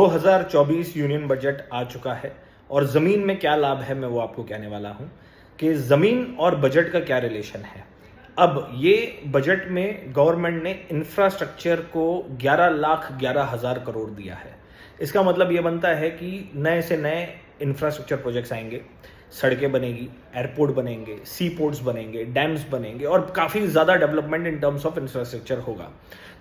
2024 union budget आ चुका है और ज़मीन में क्या लाभ है मैं वो आपको कहने वाला हूं कि ज़मीन और बजट का क्या रिलेशन है। अब ये बजट में गवर्नमेंट ने इंफ्रास्ट्रक्चर को 11,11,000 करोड़ दिया है। इसका मतलब ये बनता है कि नए से नए इंफ्रास्ट्रक्चर प्रोजेक्ट्स आएंगे, सड़कें बनेगी, एयरपोर्ट बनेंगे, सी पोर्ट्स बनेंगे, डैम्स बनेंगे और काफ़ी ज़्यादा development in terms of infrastructure होगा।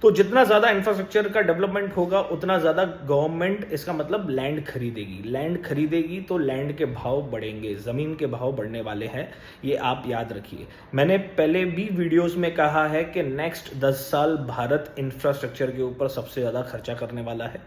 तो जितना ज़्यादा इंफ्रास्ट्रक्चर का डेवलपमेंट होगा उतना ज़्यादा गवर्नमेंट, इसका मतलब लैंड खरीदेगी तो लैंड के भाव बढ़ेंगे, ज़मीन के भाव बढ़ने वाले हैं, ये आप याद रखिए। मैंने पहले भी वीडियोस में कहा है कि नेक्स्ट 10 साल भारत इंफ्रास्ट्रक्चर के ऊपर सबसे ज़्यादा खर्चा करने वाला है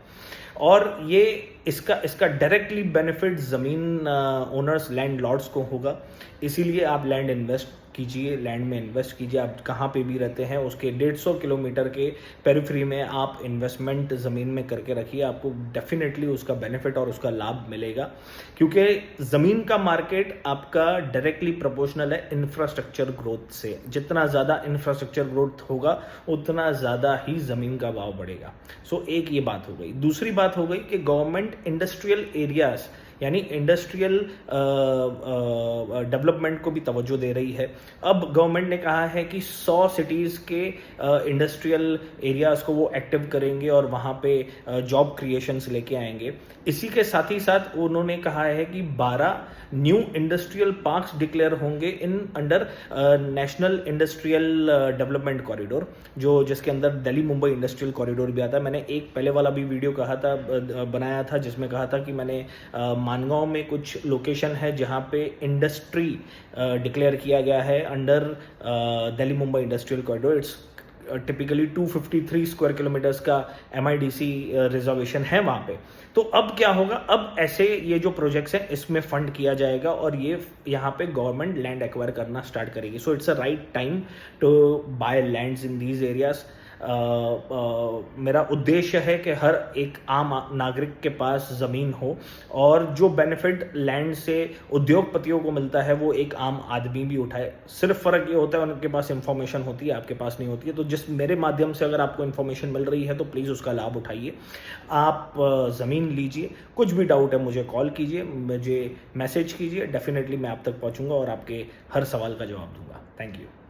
और ये इसका डायरेक्टली बेनिफिट ज़मीन ओनर्स, लैंड लॉर्ड्स को होगा। इसीलिए आप लैंड इन्वेस्ट कीजिए, लैंड में इन्वेस्ट कीजिए। आप कहाँ पे भी रहते हैं उसके 150 किलोमीटर के पेरिफेरी में आप इन्वेस्टमेंट ज़मीन में करके रखिए, आपको डेफिनेटली उसका बेनिफिट और उसका लाभ मिलेगा, क्योंकि ज़मीन का मार्केट आपका डायरेक्टली प्रोपोर्शनल है इंफ्रास्ट्रक्चर ग्रोथ से। जितना ज़्यादा इंफ्रास्ट्रक्चर ग्रोथ होगा उतना ज़्यादा ही ज़मीन का भाव बढ़ेगा। सो एक ये बात हो गई। दूसरी बात हो गई कि गवर्नमेंट इंडस्ट्रियल एरियाज यानी इंडस्ट्रियल डेवलपमेंट को भी तवज्जो दे रही है। अब गवर्नमेंट ने कहा है कि 100 सिटीज़ के इंडस्ट्रियल एरियाज़ को वो एक्टिव करेंगे और वहाँ पे जॉब क्रिएशंस लेके आएंगे। इसी के साथ ही साथ उन्होंने कहा है कि 12 न्यू इंडस्ट्रियल पार्क्स डिक्लेयर होंगे in under national industrial development corridor, जिसके अंदर दिल्ली मुंबई इंडस्ट्रियल कॉरिडोर भी आता है। मैंने एक पहले वाला भी वीडियो बनाया था जिसमें कहा था कि मैंने मानगांव में कुछ लोकेशन है जहां पे इंडस्ट्री डिक्लेयर किया गया है under Delhi Mumbai industrial corridor. It's typically 253 square kilometres का MIDC रिजर्वेशन है वहाँ पे। तो अब क्या होगा, अब ऐसे ये जो प्रोजेक्ट्स हैं इसमें फंड किया जाएगा और ये यहाँ पे गवर्नमेंट लैंड एक्वायर करना स्टार्ट करेगी। So it's a right time to buy lands in these areas. मेरा उद्देश्य है कि हर एक आम नागरिक के पास ज़मीन हो और जो बेनिफिट लैंड से उद्योगपतियों को मिलता है वो एक आम आदमी भी उठाए। सिर्फ फ़र्क ये होता है उनके पास इंफॉर्मेशन होती है, आपके पास नहीं होती है। तो जिस मेरे माध्यम से अगर आपको इन्फॉर्मेशन मिल रही है तो प्लीज़ उसका लाभ उठाइए, आप ज़मीन लीजिए। कुछ भी डाउट है मुझे कॉल कीजिए, मुझे मैसेज कीजिए, डेफिनेटली मैं आप तक पहुँचूँगा और आपके हर सवाल का जवाब दूँगा। Thank you.